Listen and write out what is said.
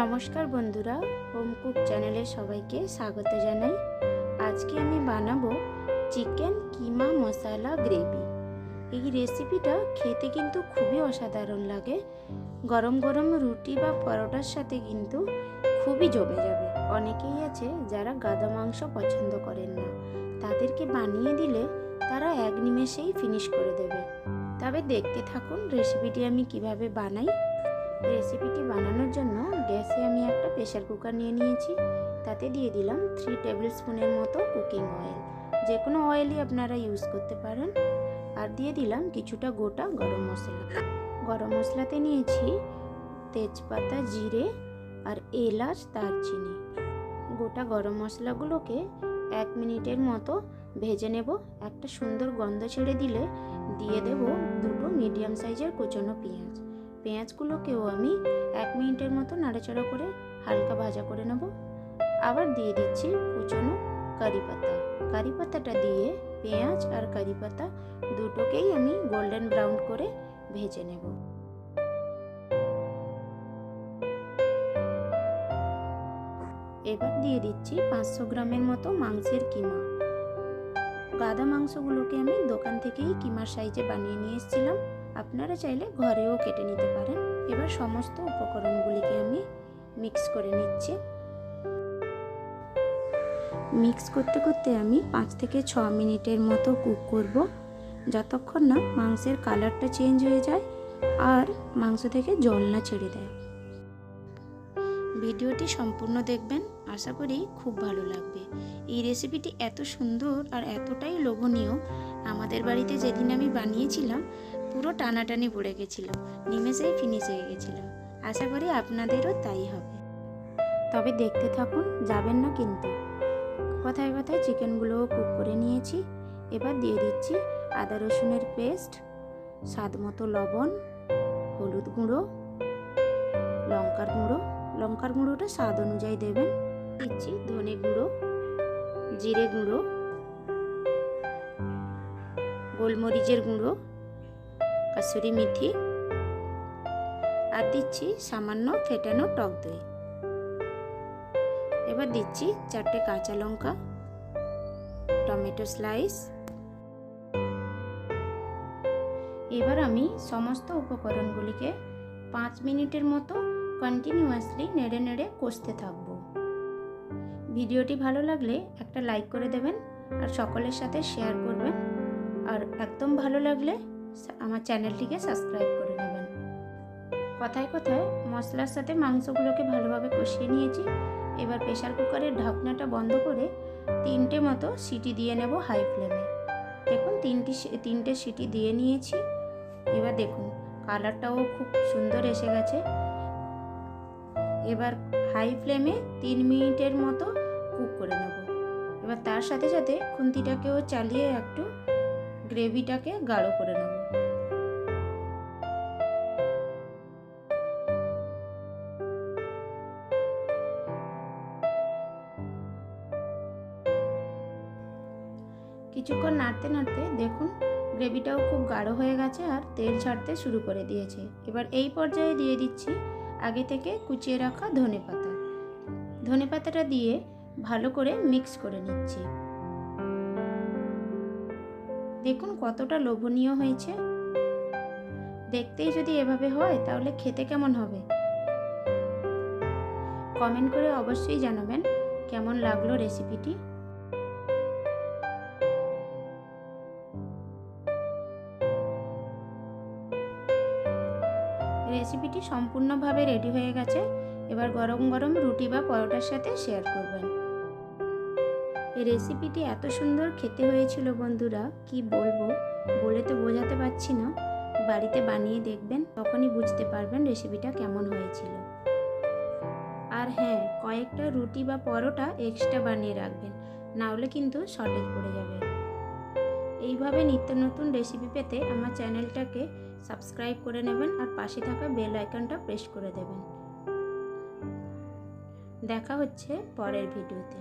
নমস্কার বন্ধুরা, home cook চ্যানেলে সবাইকে স্বাগত জানাই। আজকে আমি বানাবো চিকেন কিমা মশলা গ্রেভি। এই রেসিপিটা খেতে কিন্তু খুবই অসাধারণ লাগে। গরম গরম রুটি বা পরোটার সাথে কিন্তু খুবই জমে যাবে। অনেকেই আছে যারা গাদা মাংস পছন্দ করেন না, তাদেরকে বানিয়ে দিলে তারা এক নিমেষেই ফিনিশ করে দেবে। তবে দেখতে থাকুন রেসিপিটি আমি কিভাবে বানাই। রেসিপিটি বানানোর জন্য গ্যাসে আমি একটা প্রেসার কুকার নিয়ে নিয়েছি। তাতে দিয়ে দিলাম 3 টেবিল স্পুনের মতো কুকিং অয়েল, যে কোনো অয়েলই আপনারা ইউজ করতে পারেন। আর দিয়ে দিলাম কিছুটা গোটা গরম মশলা। গরম মশলাতে নিয়েছি তেজপাতা, জিরে আর এলাচ, দারচিনি। গোটা গরম মশলাগুলোকে 1 মিনিটের মতো ভেজে নেব। একটা সুন্দর গন্ধ ছেড়ে দিলে দিয়ে দেব দুটো মিডিয়াম সাইজের কুচনো পেঁয়াজ। পেঁয়াজগুলোকেও আমি 1 মিনিটের মতো নাড়াচাড়া করে হালকা ভাজা করে নেব। আবার দিয়ে দিচ্ছি কুচনো কারি পাতা। কারি পাতাটা দিয়ে পেঁয়াজ আর কারি পাতা দুটোকেই আমি গোল্ডেন ব্রাউন করে ভেজে নেব। এবার দিয়ে দিচ্ছি 500 গ্রামের মতো মাংসের কিমা। গাদা মাংসগুলোকে আমি দোকান থেকেই কিমার সাইজে বানিয়ে নিয়ে এসেছিলাম, আপনারা চাইলে ঘরেও কেটে নিতে পারেন। এবার সমস্ত উপকরণগুলিকে আমি মিক্স করে নিচ্ছি। মিক্স করতে করতে আমি 5 থেকে 6 মিনিটের মতো কুক করব, যতক্ষণ না মাংসের কালারটা চেঞ্জ হয়ে যায় আর মাংস থেকে জল না ছেড়ে দেয়। ভিডিওটি সম্পূর্ণ দেখবেন, আশা করি খুব ভালো লাগবে। এই রেসিপিটি এত সুন্দর আর এতটাই লোভনীয়, আমাদের বাড়িতে যেদিন আমি বানিয়েছিলাম পুরো টানাটানি পড়ে গেছিল, নিমেষেই ফিনিশ হয়ে গেছিল। আশা করি আপনাদেরও তাই হবে। তবে দেখতে থাকুন, যাবেন না কিন্তু। কথায় কথায় চিকেনগুলোও কুক করে নিয়েছি। এবার দিয়ে দিচ্ছি আদা রসুনের পেস্ট, স্বাদ মতো লবণ, হলুদ গুঁড়ো, লঙ্কার গুঁড়োটা স্বাদ অনুযায়ী দেবেন। দিচ্ছি ধনে গুঁড়ো, জিরে গুঁড়ো, গোলমরিচের গুঁড়ো, কাসুরি মেথি, আর দিচ্ছি সামান্য ফেটানো টক দই। এবার দিচ্ছি 4টে কাঁচা লঙ্কা, টমেটো স্লাইস। এবার আমি সমস্ত উপকরণগুলিকে 5 মিনিটের মতো কন্টিনিউয়াসলি নেড়ে নেড়ে কষতে থাকব। ভিডিওটি ভালো লাগলে একটা লাইক করে দেবেন আর সকলের সাথে শেয়ার করবেন। আর একদম ভালো লাগলে আমার চ্যানেলটিকে সাবস্ক্রাইব করে নেবেন। কথায় কথায় মশলার সাথে মাংসগুলোকে ভালোভাবে কষিয়ে নিয়েছি। এবার প্রেসার কুকারের ঢাকনাটা বন্ধ করে 3টে মতো সিটি দিয়ে নেব হাই ফ্লেমে। দেখুন 3টে সিটি দিয়ে নিয়েছি। এবার দেখুন কালারটাও খুব সুন্দর এসে গেছে। এবার হাই ফ্লেমে 3 মিনিটের মতো কুক করে নেব। এবার তার সাথে সাথে খুন্তিটাকেও চালিয়ে একটু গ্রেভিটাকে গাঢ় করে নেব। কিছুক্ষণ নাড়তে নাড়তে দেখুন গ্রেভিটাও খুব গাঢ় হয়ে গেছে আর তেল ছাড়তে শুরু করে দিয়েছে। এবার এই পর্যায়ে দিয়ে দিচ্ছি আগে থেকে কুচিয়ে রাখা ধনেপাতা। ধনেপাতাটা দিয়ে ভালো করে মিক্স করে নিচ্ছি। দেখুন কতটা লোভনীয় হয়েছে। দেখতেই যদি এভাবে হয় তাহলে খেতে কেমন হবে। কমেন্ট করে অবশ্যই জানাবেন কেমন লাগলো রেসিপিটি। রেসিপিটি সম্পূর্ণভাবে রেডি হয়ে গেছে। এবার গরম গরম রুটি বা পরোটার সাথে শেয়ার করবেন। এই রেসিপিটি এত সুন্দর খেতে হয়েছিল বন্ধুরা, কি বলবো, বলে তো বোঝাতে পারছি না। বাড়িতে বানিয়ে দেখবেন, তখনই বুঝতে পারবেন রেসিপিটা কেমন হয়েছিল। আর হ্যাঁ, কয়েকটা রুটি বা পরোটা এক্সট্রা বানিয়ে রাখবেন, না হলে কিন্তু শর্টেজ পড়ে যাবে। এইভাবে নিত্য নতুন রেসিপি পেতে আমার চ্যানেলটাকে সাবস্ক্রাইব করে নেবেন আর পাশে থাকা বেল আইকনটা প্রেস করে দেবেন। দেখা হচ্ছে পরের ভিডিওতে।